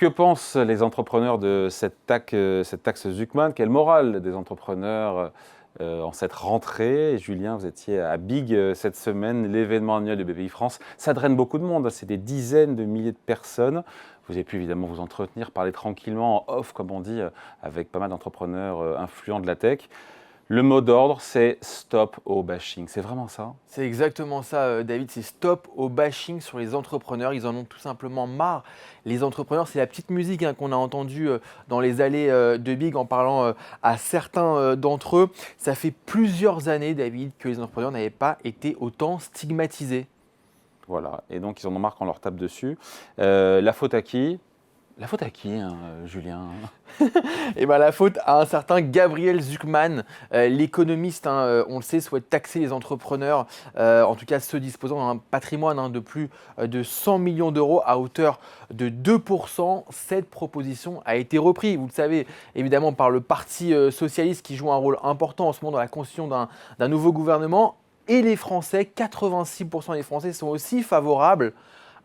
Que pensent les entrepreneurs de cette taxe Zuckman? Quelle morale des entrepreneurs en cette rentrée? Julien, vous étiez à Big cette semaine, l'événement annuel de BPI France. Ça draine beaucoup de monde, c'est des dizaines de milliers de personnes. Vous avez pu évidemment vous entretenir, parler tranquillement en off, comme on dit, avec pas mal d'entrepreneurs influents de la tech. Le mot d'ordre, c'est stop au bashing. C'est vraiment ça? C'est exactement ça, David. C'est stop au bashing sur les entrepreneurs. Ils en ont tout simplement marre. Les entrepreneurs, c'est la petite musique qu'on a entendue dans les allées de Big en parlant à certains d'entre eux. Ça fait plusieurs années, David, que les entrepreneurs n'avaient pas été autant stigmatisés. Voilà, et donc ils en ont marre qu'on leur tape dessus. La faute à qui? La faute à qui, Julien? Et ben la faute à un certain Gabriel Zuckman, l'économiste, on le sait, souhaite taxer les entrepreneurs, en tout cas ceux disposant d'un patrimoine de plus de 100 millions d'euros à hauteur de 2%. Cette proposition a été reprise, vous le savez, évidemment par le Parti socialiste qui joue un rôle important en ce moment dans la construction d'un nouveau gouvernement. Et les Français, 86% des Français sont aussi favorables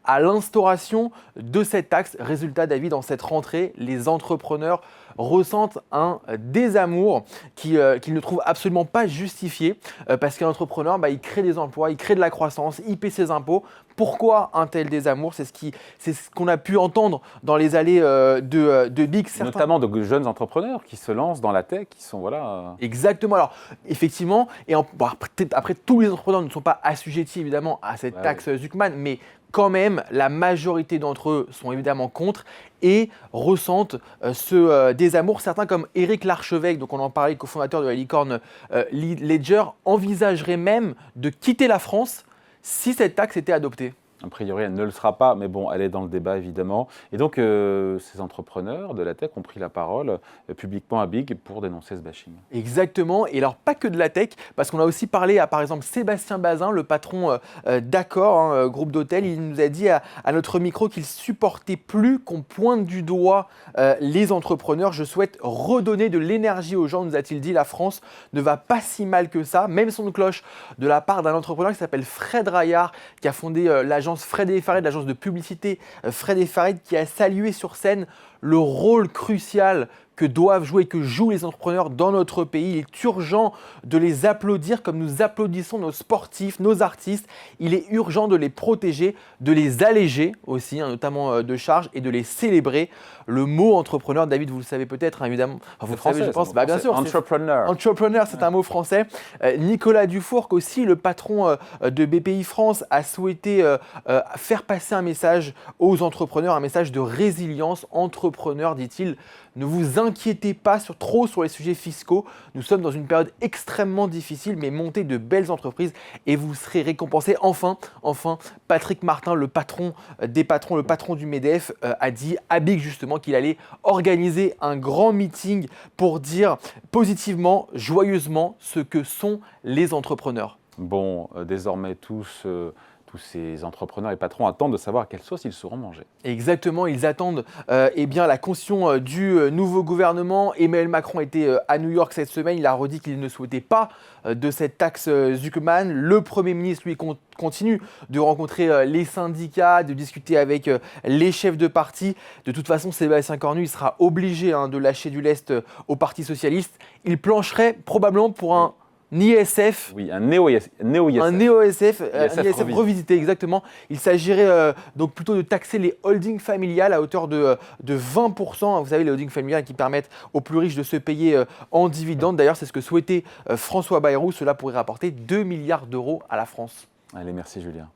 à l'instauration de cette taxe. Résultat, David, dans cette rentrée, les entrepreneurs ressentent un désamour qu'ils ne trouvent absolument pas justifié parce qu'un entrepreneur, il crée des emplois, il crée de la croissance, il paie ses impôts. Pourquoi un tel désamour? C'est ce qu'on a pu entendre dans les allées de Big. Notamment de jeunes entrepreneurs qui se lancent dans la tech, qui sont voilà. Exactement. Alors effectivement, et après tous les entrepreneurs ne sont pas assujettis évidemment à cette taxe Zuckman, mais quand même, la majorité d'entre eux sont évidemment contre et ressentent ce désamour. Certains comme Éric Larchevêque, donc on en parlait, cofondateur de la licorne Ledger, envisageraient même de quitter la France si cette taxe était adoptée. A priori, elle ne le sera pas, mais bon, elle est dans le débat, évidemment. Et donc, ces entrepreneurs de la tech ont pris la parole publiquement à Big pour dénoncer ce bashing. Exactement. Et alors, pas que de la tech, parce qu'on a aussi parlé à, par exemple, Sébastien Bazin, le patron d'Accor, groupe d'hôtels. Il nous a dit à notre micro qu'il supportait plus qu'on pointe du doigt les entrepreneurs. Je souhaite redonner de l'énergie aux gens, nous a-t-il dit. La France ne va pas si mal que ça. Même son cloche de la part d'un entrepreneur qui s'appelle Fred Raillard, qui a fondé l'agence Fred et Farid, l'agence de publicité Fred et Farid, qui a salué sur scène le rôle crucial que doivent jouer, que jouent les entrepreneurs dans notre pays. Il est urgent de les applaudir comme nous applaudissons nos sportifs, nos artistes. Il est urgent de les protéger, de les alléger aussi, notamment de charges, et de les célébrer. Le mot entrepreneur, David, vous le savez peut-être, évidemment. Enfin, vous le savez, je pense. Bien sûr. Entrepreneur. Entrepreneur, c'est un mot français. Nicolas Dufourcq aussi, le patron de BPI France, a souhaité faire passer un message aux entrepreneurs, un message de résilience. Entrepreneurs, dit-il, ne vous inquiétez pas trop sur les sujets fiscaux. Nous sommes dans une période extrêmement difficile, mais montez de belles entreprises et vous serez récompensés. Enfin, Patrick Martin, le patron des patrons, le patron du MEDEF, a dit à Big justement qu'il allait organiser un grand meeting pour dire positivement, joyeusement, ce que sont les entrepreneurs. Bon, désormais tous ces entrepreneurs et patrons attendent de savoir à quelle sauce ils seront mangés. Exactement, ils attendent la constitution du nouveau gouvernement. Emmanuel Macron était à New York cette semaine. Il a redit qu'il ne souhaitait pas de cette taxe Zuckman. Le Premier ministre, lui, continue de rencontrer les syndicats, de discuter avec les chefs de parti. De toute façon, Sébastien Cornu, il sera obligé de lâcher du lest au Parti socialiste. Il plancherait probablement pour un ISF. Oui, un néo-ISF. Un néo-ISF, revisité, exactement. Il s'agirait donc plutôt de taxer les holdings familiales à hauteur de 20%. Vous savez, les holdings familiales qui permettent aux plus riches de se payer en dividendes. D'ailleurs, c'est ce que souhaitait François Bayrou. Cela pourrait rapporter 2 milliards d'euros à la France. Allez, merci Julien.